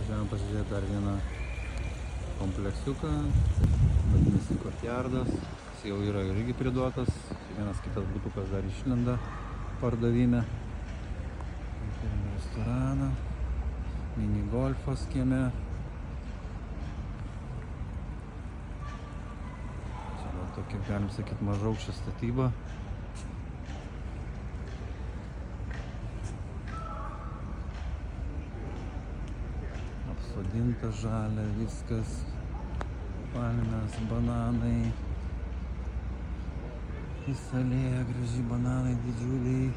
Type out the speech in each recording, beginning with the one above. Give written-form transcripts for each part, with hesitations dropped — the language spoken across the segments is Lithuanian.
Važiavome pasižiūrėti dar vieną kompleksiuką, vadinasi Courtyardas, jis jau yra irgi priduotas, vienas kitas butukas dar išlenda pardavime. Turime restoraną, mini golfas kieme. Čia gal tokia, galim sakyti, mažaukščia statyba. Apsodinta žalia, viskas, palmės, bananai, visa alėja, graži bananai didžiuliai.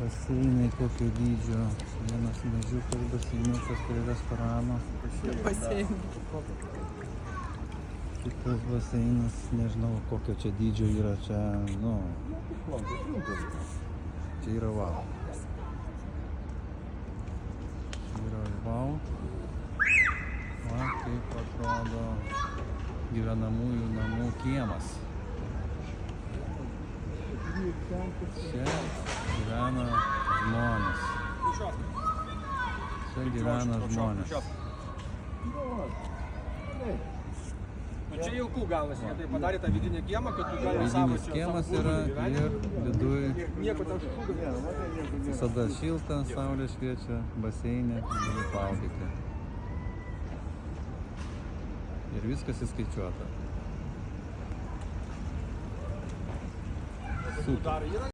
Baseinai kokio dydžio, vienas mažiukas baseinukas prie restorano. Kitas baseinas, nežinau kokio čia dydžio yra, čia, nu, čia yra vau. Čia yra vau. Va, kaip atrodo gyvenamųjų namų kiemas. Čia gyvena žmonės. Čia gyvena žmonės. Nu čia jaukų gaunasi, jie tai padarė tą vidinį kiemą, kad tu gali savo Vidinis kiemas yra ir viduj nieko tau šūdų. visada šilta, saulė šviečia, baseinė, gali plaukti. Ir viskas įskaičiuota. Super.